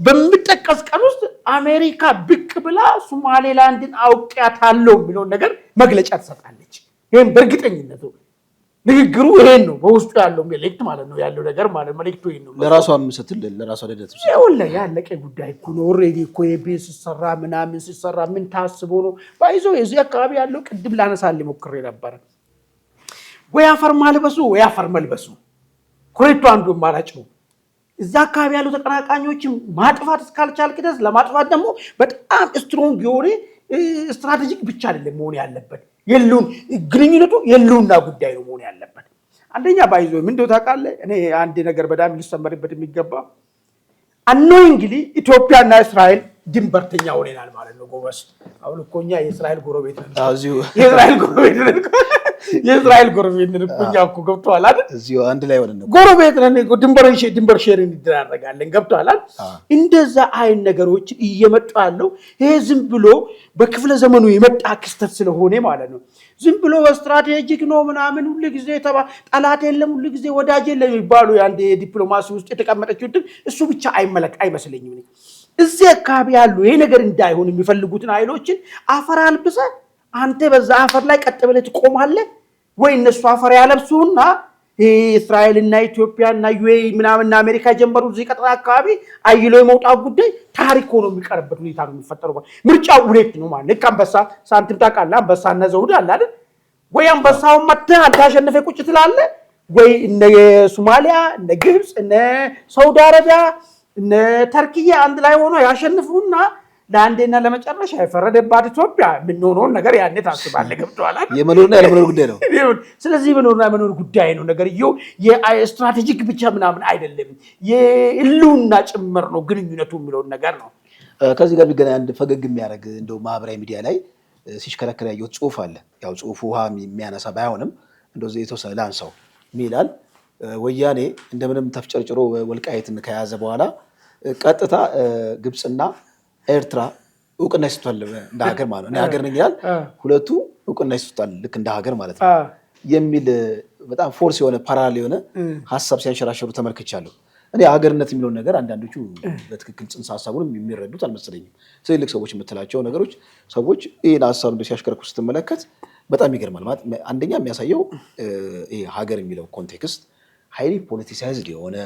S1: በሚጠቀስ ቀን ውስጥ አሜሪካ ብቅ ብላ ሶማሌላንድን አውቂያታለሁ የሚለው ነገር መግለጫ ትሰጣለች ይሄን በእርግጠኝነት ንግግሩ ይሄን ነው በውስጡ ያለው መልእክት ማለት ነው ያለው ነገር ማለት መልእክቱ ይሄን ነው
S2: ለራሷም ስትል ለራሷ ደደት
S1: ይኸውልህ ያለቀ ጉዳይ እኮ ነው ኦሬዲ እኮ የቤት ሲሰራ ምናምን ሲሰራ ምን ታስቦ ነው ባይዞ የዚህ አካባቢ ያለው ቅድም ላነሳል ሞክሬ ነበር ወይ አፈር ማልበሱ ወይ አፈር መልበሱ ኮሬክቱ አንዱ ማራጭ ነው እዛ አካባቢ ያለው ተቀናቃኞችን ማጥፋት እስካልቻልክ ድረስ ለማጥፋት ደግሞ በጣም ስትሮንግ የሆነ ስትራቴጂክ ብቻ አይደለም መሆን ያለበት የሉን ግንኙነቱ የሉና ጉዳይ ነው መሆን ያለበት አንደኛ ባይዞ ምን እንደው ታውቃለህ እኔ አንድ ነገር በጣም ሊሰመርበት የሚገባ አኖይንግሊ ኢትዮጵያና እስራኤል ድንበርተኛ ሆነናል ማለት ነው ጎበስ አሁን እኮኛ የእስራኤል ጎረቤት ነን የእስራኤል ጎረቤት ነን እኮኛ እኮ ገብቷል አይደል
S2: እዚሁ አንድ ላይ ሆነን
S1: ጎረቤት ነን ድንበር ሼር እንደራረጋለን ገብቷል አይደል እንደዛ አይን ነገሮች እየመጡ ያለው ይሄ ዝም ብሎ በክፍለ ዘመኑ የመጣ ክስተት ስለሆነ ማለት ነው ዝም ብሎ ስትራቴጂክ ነው ምናምን ሁሉ ጊዜ ጠላት የለም ሁሉ ጊዜ ወዳጅ የለም ይባሉ አንድ ዲፕሎማሲ ውስጥ የተቀመጠችው እሱ ብቻ አይመስለኝም እዚህ አካባቢ ያሉ ይሄ ነገር እንዳይሆን የሚፈልጉትን ኃይሎችን አፈር አልብሰ አንተ በዛ አፈር ላይ ቀጥ ብለህ ትቆማለህ ወይ እነሱ አፈር ያለብሱና እስራኤልና ኢትዮጵያና ዩኤኢ ምናምንና አሜሪካ ጀምሩ እዚህ ቀጠና አካባቢ አይሎ የመውጣት ጉዳይ ታሪክ ሆኖ የሚቀርበት ሁኔታ ነው የሚፈጠረው ምርጫው ሁለት ነው ማለት አንበሳ ሳንቲም ታውቃለህ አንበሳና ዘውድ አለ አይደል ወይ አንበሳውን መተህ አታሸንፈ ቁጭ ትላለህ ወይ እነ ሶማሊያ እነ ግብጽ እነ ሳውዲ አረቢያ እነ ተርኪያ አንድ ላይ ሆኖ ያሸንፉና ለአንዴና ለመጨረሻ የፈረደባት ኢትዮጵያ ምን ሆኖ ነገር ያኔ ታስባለህ ገብቷል
S2: የመኖርና ያለመኖር ጉዳይ ነው
S1: ስለዚህ የመኖርና ያለመኖር ጉዳይ ነው ነገርየው የስትራቴጂክ ብቻ ምናምን አይደለም የህልውና ጭምር ነው ግንኙነቱ የሚለው ነገር ነው
S2: ከዚህ ጋር ቢገናኝ አንድ ፈገግ የሚያደርግ እንደው ማህበራዊ ሚዲያ ላይ ሲሽከረከር ያየው ጽሁፍ አለ ያው ጽሁፉ ውሃ የሚያነሳ ባይሆንም እንደው የተወሰነ ላንሳው ሚላል ወያኔ እንደምንም ተፍጨርጭሮ ወልቃይትን ከያዘ በኋላ ቀጥታ ግብጽና ኤርትራ እውቅና ይሰጣል እንደ ሀገር ማለት ነው ሀገር ነኝ ይላል ሁለቱ እውቅና ይሰጣል ልክ እንደ ሀገር ማለት ነው የሚል በጣም ፎርስ የሆነ ፓራሌል የሆነ ሐሳብ ሲያንሸራሸሩ ተመልክቻለሁ እኔ ሀገርነት የሚለው ነገር አንዳንዶቹ በትክክል ጽንሰ ሐሳቡን የሚረዱት አልመሰለኝም ስለዚህ ሰዎች የምትላቸው ነገሮች ሰዎች ይሄን ሐሳብ እንደ ሲያሽከረክሩ ስትመለከት በጣም ይገርማል ማለት አንደኛ የሚያሳየው ይሄ ሀገር የሚለው ኮንቴክስት ሃይሊ ፖለቲሳይዝድ የሆነ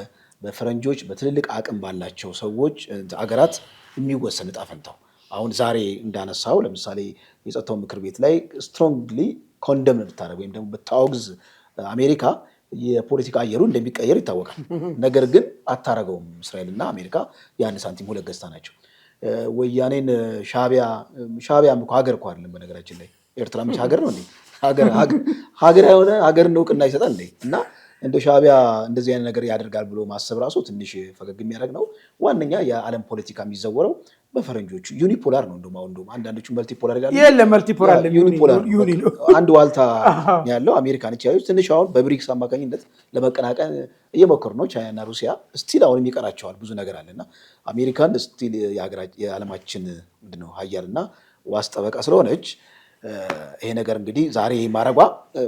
S2: በፈረንጆች በትልልቅ አቅም ባላቸው ሰዎች አገራት የሚወሰን ዕጣ ፈንታው አሁን ዛሬ እንዳነሳው ለምሳሌ የጸጥታው ምክር ቤት ላይ ስትሮንግሊ ኮንደም ብታደርግ ወይም ደግሞ ብታወግዝ አሜሪካ የፖለቲካ አየሩ እንደሚቀየር ይታወቃል ነገር ግን አታረገውም እስራኤልና አሜሪካ ያን ሳንቲም ሁለት ገጽታ ናቸው ወያኔን ሻዕቢያም እኮ ሀገር እኮ አይደለም በነገራችን ላይ ኤርትራ ምን ሀገር ነው እንዴ ሀገር የሆነ ሀገር እውቅና ይሰጣል እንዴ እና እንደ ሻዕቢያ እንደዚህ አይነት ነገር ያደርጋል ብሎ ማሰብ ራሱ ትንሽ ፈገግ የሚያደርግ ነው ዋንኛ የዓለም ፖለቲካ የሚዘወረው በፈረንጆቹ ዩኒፖላር ነው እንደውም አንዳንዶቹ መልቲፖላር ይላሉ
S1: የለም መልቲፖላር
S2: ዩኒፖላር አንድ ዋልታ ያለው አሜሪካ ነች ያዩት ትንሽ አሁን በብሪክስ አማካኝነት ለመቀናቀን እየሞከሩ ነው ቻይናና ሩሲያ ስቲል አሁንም ይቀራቸዋል ብዙ ነገር አለና አሜሪካን ስቲል የዓለማችን ምንድነው ሀያልና ዋስ ጠበቃ ስለሆነች ይሄ ነገር እንግዲህ ዛሬ ማረጓ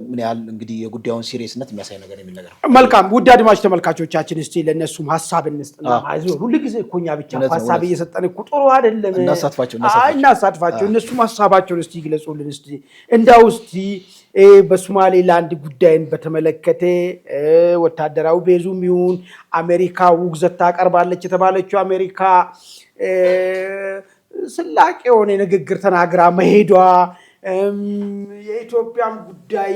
S2: ምን ያህል እንግዲህ የጉዳዩን ሲሪየስነት የሚያሳይ ነገር የሚል ነገር ነው።
S1: መልካም ውድ አድማጭ ተመልካቾቻችን እስቲ ለነሱም ሐሳብ እንስጥና አይዞህ ሁሉ ጊዜ እኮ እኛ ብቻ ሐሳብ እየሰጠን እኮ ጥሩ አይደለም። እናሳትፋቸው እነሱም ሐሳባቸውን እስቲ ይግለጹልን። እስቲ እንዳው እስቲ በሶማሌላንድ ጉዳይን በተመለከተ ወታደራዊ ቤዙም ይሁን አሜሪካ ውግዘት ታቀርባለች የተባለችው አሜሪካ ስላቅ የሆነ ንግግር ተናግራ መሄዷ የኢትዮጵያም ጉዳይ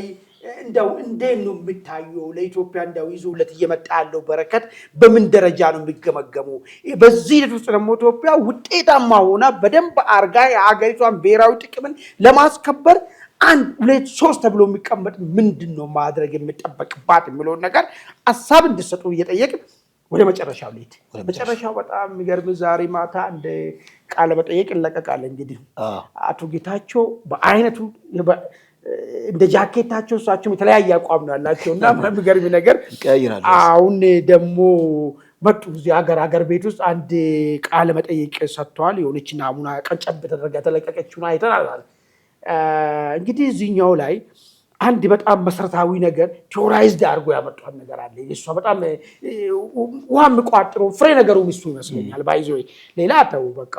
S1: እንደው እንዴት ነው የምታየው? ለኢትዮጵያ እንደው ይዞለት እየመጣ ያለው በረከት በምን ደረጃ ነው የሚገመገመው? በዚህ ሂደት ውስጥ ደግሞ ኢትዮጵያ ውጤታማ ሆና በደንብ አርጋ የሀገሪቷን ብሔራዊ ጥቅምን ለማስከበር 1 2 3 ተብሎ የሚቀመጥ ምንድነው ማድረግ የሚጠበቅባት የሚለውን ነገር ሐሳብ እንድሰጡ እየጠየቅን ወደ መጨረሻው ልሂድ። መጨረሻው በጣም የሚገርም ዛሬ ማታ እንደ ቃለ መጠይቅ እንለቀቃል። እንግዲህ አቶ ጌታቸው በአይነቱ እንደ ጃኬታቸው እሳቸውም የተለያየ አቋም ነው ያላቸውና የሚገርም ነገር አሁን ደግሞ መጡ እዚህ ሀገር ቤት ውስጥ አንድ ቃለ መጠይቅ ሰጥተዋል። የሆነች ናሙና ቀንጨብ ተደረገ ተለቀቀችውና አይተናል። እንግዲህ እዚህኛው ላይ አንድ በጣም መሰረታዊ ነገር ቲዮራይዝድ አድርጎ ያመጣው ነገር አለ። እሷ በጣም ውሃ የሚቋጥረው ፍሬ ነገሩ እሱ ይመስለኛል። ባይዞ ሌላ ተው በቃ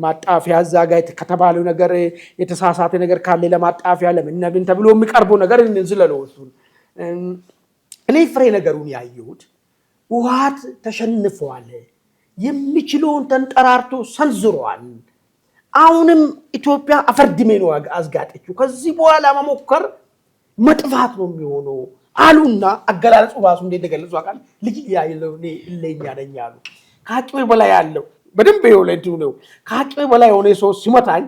S1: ማጣፊያ አዛጋይ ከተባለው ነገር የተሳሳተ ነገር ካለ ለማጣፊያ ለምን ተብሎ የሚቀርበው ነገር እንዝለለው። እሱን እኔ ፍሬ ነገሩን ያየሁት ውሃት ተሸንፈዋል፣ የሚችለውን ተንጠራርቶ ሰንዝሯል። አሁንም ኢትዮጵያ አፈርድሜ ነው አዝጋጠችው። ከዚህ በኋላ መሞከር መጥፋት ነው የሚሆነው አሉና አገላለጹ ራሱ እንዴት ተገለጹ አቃል ልጅ ያይለው እለኛ ነኝ አሉ። ከአቅሜ በላይ ያለው በደንብ ይወለድ ነው። ከአቅሜ በላይ ሆነ ሰው ሲመታኝ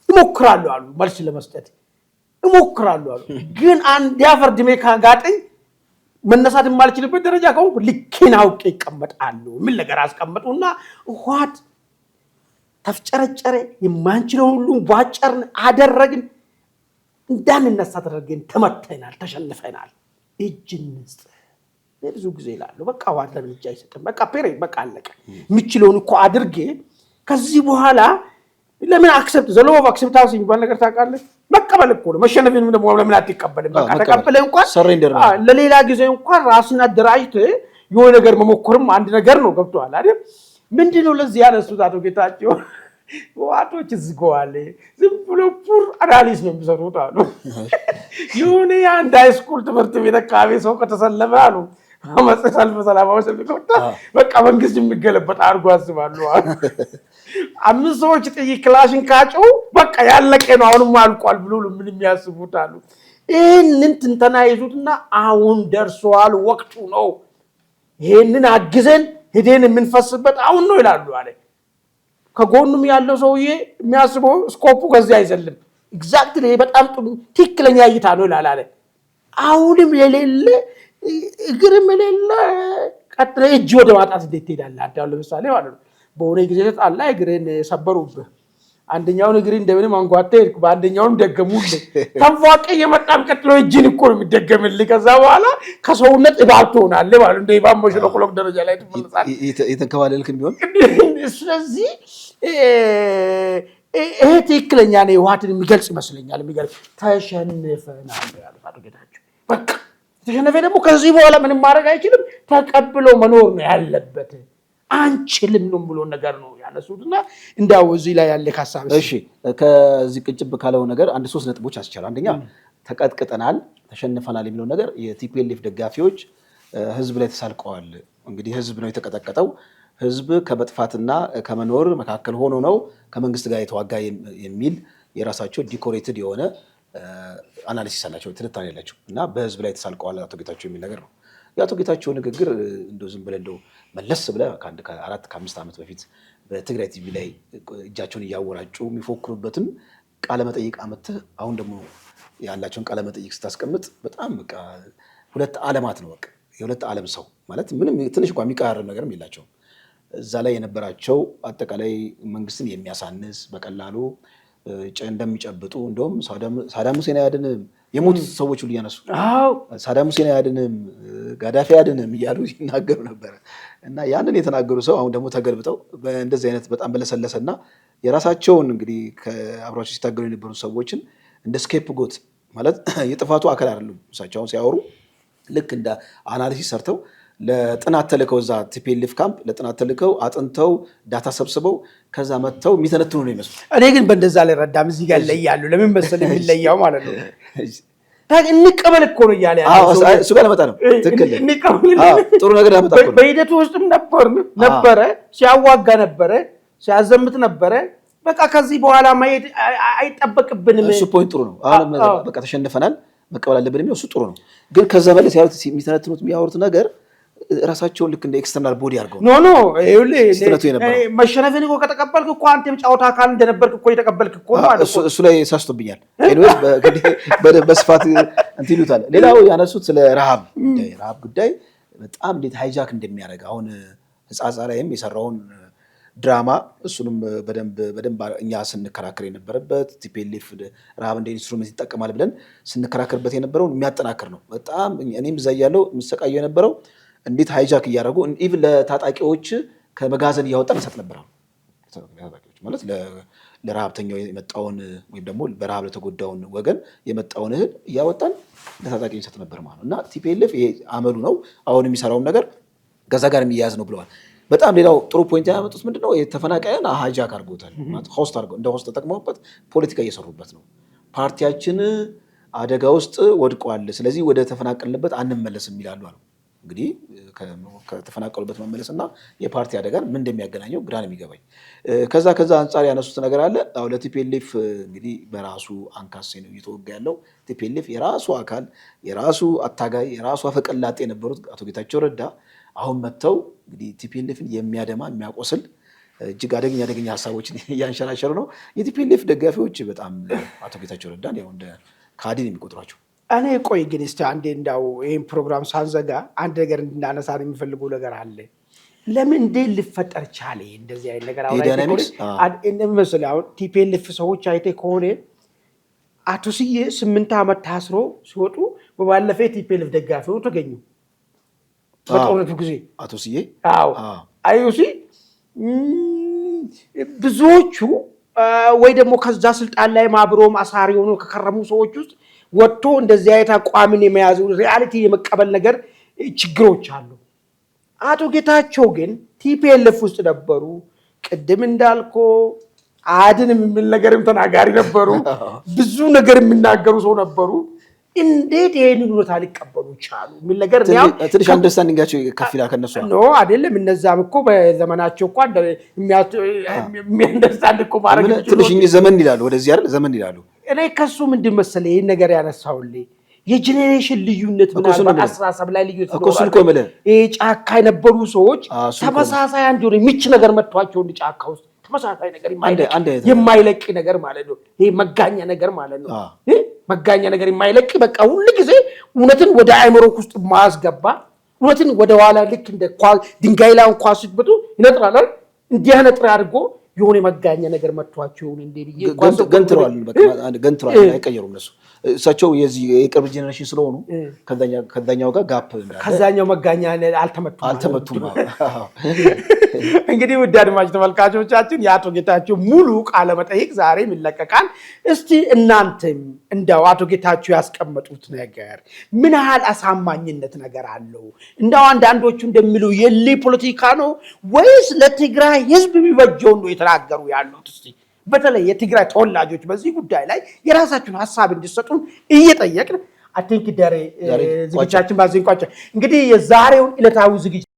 S1: ይሞክራሉ አሉ፣ መልስ ለመስጠት ይሞክራሉ አሉ። ግን አንድ ያፈርድሜ ካጋጠኝ መነሳት የማልችልበት ደረጃ ከሆንኩ ልኬን አውቄ ይቀመጣሉ ምን ነገር አስቀምጡና ውሃት ተፍጨረጨረ። የማንችለው ሁሉ ዋጨርን አደረግን፣ እንዳንነሳ ተደረገን፣ ተመተናል፣ ተሸንፈናል። እጅ እንስጥ ብዙ ጊዜ ይላሉ። በቃ ዋት ለምን እጅ አይሰጥም? በቃ ፔሬድ በቃ አለቀ። የምችለውን እኮ አድርጌ ከዚህ በኋላ ለምን አክሰፕት ዘ ሎው ኦፍ አክሰፕታንስ የሚባል ነገር ታውቃለህ? መቀበል እኮ ነው። መሸነፍን ደግሞ ለምን አትቀበልም? በቃ ተቀበለ እንኳን ለሌላ ጊዜ እንኳን ራስን አደራጅተህ የሆነ ነገር መሞከርም አንድ ነገር ነው። ገብቶሃል አይደል? ምንድነው ለዚህ ያነሱት አቶ ጌታቸው ዋቶች ዝጓዋል። ዝም ብሎ ፑር አናሊስ ነው የሚሰሩት አሉ። የሆነ አንድ ሃይስኩል ትምህርት ቤት አካባቢ ሰው ከተሰለፈ አሉ ሰልፍ ሰላማዊ ሰልፍ ከወጣ በቃ መንግስት የሚገለበጥ አድርጎ ያስባሉ። 5 ሰዎች ጥይት ክላሽን ካጨው በቃ ያለቀ ነው አሁንም አልቋል ብሎ ምን የሚያስቡት አሉ። ይህንን ትንተና ይዙትና አሁን ደርሷል ወቅቱ ነው፣ ይህንን አግዘን ሄደን የምንፈስበት አሁን ነው ይላሉ አለ። ከጎኑም ያለው ሰውዬ የሚያስበው ስኮፑ ከዚህ አይዘልም። ኤግዛክትሊ በጣም ትክክለኛ እይታ ነው ይላል አለ። አሁንም የሌለ እግርም የሌለ ቀጥለ እጅ ወደ ማጣት እንዴት ትሄዳለህ? አዳው ለምሳሌ ማለት ነው በሆነ ጊዜ ተጣላ እግርን ሰበሩብህ። አንደኛውን እግሪ እንደምንም አንጓተህ ሄድክ፣ በአንደኛውም ደገሙልህ። ተንፏቀ የመጣም ቀጥሎ እጅን እኮ ነው የሚደገምልህ። ከዛ በኋላ ከሰውነት እባብ ትሆናለህ ማለት እንደ እባብ መሽለቆለቅ ደረጃ ላይ ትመለሳለህ።
S2: የተንከባለልክም ቢሆን
S1: ስለዚህ ይሄ ትክክለኛ ነው። ህወሓትን የሚገልጽ ይመስለኛል። የሚገልጽ ተሸንፈናል ያሉት አቶ ጌታቸው በቃ ተሸነፈ። ደግሞ ከዚህ በኋላ ምንም ማድረግ አይችልም፣ ተቀብሎ መኖር ነው ያለበት። አንችልም ነው ብሎ ነገር ነው ያነሱትና እንዳው እዚህ ላይ ያለ ሐሳብ።
S2: እሺ ከዚህ ቅጭብ ካለው ነገር 1-3 ነጥቦች አስቻለ። አንደኛ ተቀጥቅጠናል፣ ተሸንፈናል የሚለው ነገር የቲፒኤልኤፍ ደጋፊዎች ህዝብ ላይ ተሳልቀዋል። እንግዲህ ህዝብ ነው የተቀጠቀጠው። ህዝብ ከመጥፋትና ከመኖር መካከል ሆኖ ነው ከመንግስት ጋር የተዋጋ የሚል የራሳቸው ዲኮሬትድ የሆነ አናሊሲስ አላቸው፣ ትንታኔ ያላቸው እና በህዝብ ላይ ተሳልቀዋል አቶ ጌታቸው የሚል ነገር ነው። የአቶ ጌታቸው ንግግር እንደው ዝም ብለህ እንደው መለስ ብለህ ከ4-5 ዓመት በፊት በትግራይ ቲቪ ላይ እጃቸውን እያወራጩ የሚፎክሩበትን ቃለመጠይቅ አመጥተህ አሁን ደግሞ ያላቸውን ቃለመጠይቅ ስታስቀምጥ በጣም በቃ ሁለት ዓለማት ነው። በቃ የሁለት ዓለም ሰው ማለት ምንም ትንሽ እንኳን የሚቀራረብ ነገርም የላቸውም። እዛ ላይ የነበራቸው አጠቃላይ መንግስትን የሚያሳንስ በቀላሉ እንደሚጨብጡ እንደውም ሳዳም ሁሴን አያድንም የሞቱት ሰዎች ሁሉ እያነሱ ሳዳም ሁሴን አያድንም ጋዳፊ አያድንም እያሉ ይናገሩ ነበር። እና ያንን የተናገሩ ሰው አሁን ደግሞ ተገልብጠው እንደዚህ አይነት በጣም በለሰለሰና የራሳቸውን እንግዲህ ከአብራቸው ሲታገሉ የነበሩ ሰዎችን እንደ ስኬፕ ጎት ማለት የጥፋቱ አካል አይደሉም። እሳቸውን ሲያወሩ ልክ እንደ አናሊሲስ ሰርተው ለጥናት ተልከው እዛ ቲፒኤልኤፍ ካምፕ ለጥናት ተልከው አጥንተው ዳታ ሰብስበው ከዛ መጥተው የሚተነትኑ ነው ይመስሉ።
S1: እኔ ግን በእንደዛ ላይ ረዳም እዚህ ጋር ይለያሉ። ለምን መሰለህ የሚለያው ማለት ነው እንቀበል እኮ ነው እያለ ያለው
S2: እሱ ጋር ለመጣ ነው። ትክክል ጥሩ ነገር ያመጣ እኮ
S1: በሂደቱ ውስጥም ነበረ ሲያዋጋ ነበረ ሲያዘምት ነበረ። በቃ ከዚህ በኋላ ማየት አይጠበቅብንም።
S2: እሱ ፖይንት ጥሩ ነው። አሁን በቃ ተሸንፈናል መቀበል አለብን የሚለው እሱ ጥሩ ነው። ግን ከዛ በላይ ያሉት የሚተነትኑት የሚያወሩት ነገር ራሳቸውን ልክ እንደ ኤክስተርናል ቦዲ አድርገው
S1: ኖ መሸነፍን እኮ ከተቀበልክ እኮ አንተም ጫወታ አካል እንደነበርክ እኮ የተቀበልክ እኮ ነው ማለት
S2: እሱ ላይ ሳስቶብኛል። ኤኒዌይስ በስፋት እንትን ይሉታል። ሌላው ያነሱት ስለ ረሃብ ጉዳይ በጣም እንዴት ሃይጃክ እንደሚያደርግ አሁን ህጻጻራይም የሰራውን ድራማ እሱንም በደንብ እኛ ስንከራከር የነበረበት ቲፒኤልኤፍ ረሃብ እንደ ኢንስትሩመንት ይጠቀማል ብለን ስንከራከርበት የነበረውን የሚያጠናክር ነው። በጣም እኔም እዛ እያለሁ የምሰቃየው የነበረው እንዴት ሃይጃክ እያደረጉ ኢቭን ለታጣቂዎች ከመጋዘን እያወጣን እንሰጥ ነበር። ማለት ለረሃብተኛው የመጣውን ወይም ደግሞ በረሃብ ለተጎዳውን ወገን የመጣውን እህል እያወጣን ለታጣቂ እንሰጥ ነበር ማለት ነው። እና ቲፒኤልኤፍ ይሄ አመሉ ነው። አሁን የሚሰራውን ነገር ከዛ ጋር የሚያያዝ ነው ብለዋል። በጣም ሌላው ጥሩ ፖይንት ያመጡት ምንድነው ተፈናቃዩን ሃይጃክ አድርጎታል። ማለት ሆስት አድርገው እንደ ሆስት ተጠቅመውበት ፖለቲካ እየሰሩበት ነው። ፓርቲያችን አደጋ ውስጥ ወድቋል፣ ስለዚህ ወደ ተፈናቀልንበት አንመለስም ይላሉ አሉ። እንግዲህ ከተፈናቀሉበት መመለስና የፓርቲ አደጋን ምን እንደሚያገናኘው ግራ ነው የሚገባኝ። ከዛ አንጻር ያነሱት ነገር አለ። አሁን ለቲፒኤልኤፍ እንግዲህ በራሱ አንካሴ ነው እየተወጋ ያለው። ቲፒኤልኤፍ የራሱ አካል የራሱ አታጋይ የራሱ አፈቀላጤ የነበሩት አቶ ጌታቸው ረዳ አሁን መጥተው እንግዲህ ቲፒኤልኤፍን የሚያደማ የሚያቆስል እጅግ አደገኛ ሀሳቦችን እያንሸራሸሩ ነው። የቲፒኤልኤፍ ደጋፊዎች በጣም አቶ ጌታቸው ረዳን ያው እንደ ካዲን የሚቆጥሯቸው።
S1: እኔ ቆይ ግን እስቲ አንዴ እንዳው ይሄን ፕሮግራም ሳንዘጋ አንድ ነገር እንድናነሳ የሚፈልገው ነገር አለ። ለምን እንዴት ሊፈጠር ቻለ እንደዚህ አይነት ነገር? አሁን ቲፒኤልኤፍ ሰዎች አይቴ ከሆነ አቶ ስዬ 8 ዓመት ታስሮ ሲወጡ በባለፈ ቲፒኤልኤፍ ደጋፊው ተገኙ። በጦርነቱ ጊዜ
S2: አቶ ስዬ
S1: አዩሲ ብዙዎቹ ወይ ደግሞ ከዛ ስልጣን ላይ ማብሮም አሳሪ ሆኖ ከከረሙ ሰዎች ውስጥ ወጥቶ እንደዚህ አይነት አቋምን የመያዙ ሪያሊቲ የመቀበል ነገር ችግሮች አሉ። አቶ ጌታቸው ግን ቲፒኤልኤፍ ውስጥ ነበሩ። ቅድም እንዳልኮ አድንም የሚል ነገርም ተናጋሪ ነበሩ። ብዙ ነገር የሚናገሩ ሰው ነበሩ። እንዴት ይሄንን ሁኔታ ሊቀበሉ ቻሉ የሚል ነገር ነው።
S2: ትንሽ አንደርስታንዲንጋቸው ከፍ ይላል ከነሱ
S1: ነው አይደለም? እነዛም እኮ በዘመናቸው እኮ የሚያንደርስታንድ እኮ ማድረግ
S2: ትንሽ ዘመን ይላሉ፣ ወደዚህ አይደል ዘመን ይላሉ።
S1: እኔ ከሱ ምንድን መሰለህ ይሄን ነገር ያነሳውልኝ የጄኔሬሽን ልዩነት ምናምን አስተሳሰብ ላይ ልዩነት ነው። ይሄ ጫካ የነበሩ ሰዎች ተመሳሳይ አንድ ሆነ የሚች ነገር መጥቷቸው እንደ ጫካ ውስጥ ተመሳሳይ ነገር የማይለቅ ነገር ማለት ነው። ይሄ መጋኛ ነገር ማለት ነው። መጋኛ ነገር የማይለቅ በቃ ሁሉ ጊዜ እውነትን ወደ አእምሮ ውስጥ ማስገባ እውነትን ወደ ኋላ ልክ እንደ ድንጋይ ላይ እንኳን ሲጥብጡ ይነጥራል። እንዲህ ነጥራ አድርጎ የሆነ መጋኛ ነገር መጥቷቸው እንደ
S2: ገንትሯል አይቀየሩም እነሱ። እሳቸው የዚህ የቅርብ ጄኔሬሽን ስለሆኑ ከዛኛው ጋር ጋፕ
S1: ከዛኛው መጋኛ አልተመቱም። እንግዲህ ውድ አድማጭ ተመልካቾቻችን የአቶ ጌታቸው ሙሉ ቃለ መጠይቅ ዛሬም ይለቀቃል። እስቲ እናንተም እንደው አቶ ጌታቸው ያስቀመጡት ነገር ምን ያህል አሳማኝነት ነገር አለው? እንደው አንዳንዶቹ እንደሚሉ የሌ ፖለቲካ ነው ወይስ ለትግራይ ህዝብ የሚበጀው ነው የተናገሩ ያሉት? እስቲ በተለይ የትግራይ ተወላጆች በዚህ ጉዳይ ላይ የራሳችሁን ሐሳብ እንዲሰጡን እየጠየቅን አይ ቲንክ ዝግጅታችን ባዘንቋጫ እንግዲህ የዛሬውን ዕለታዊ ዝግጅት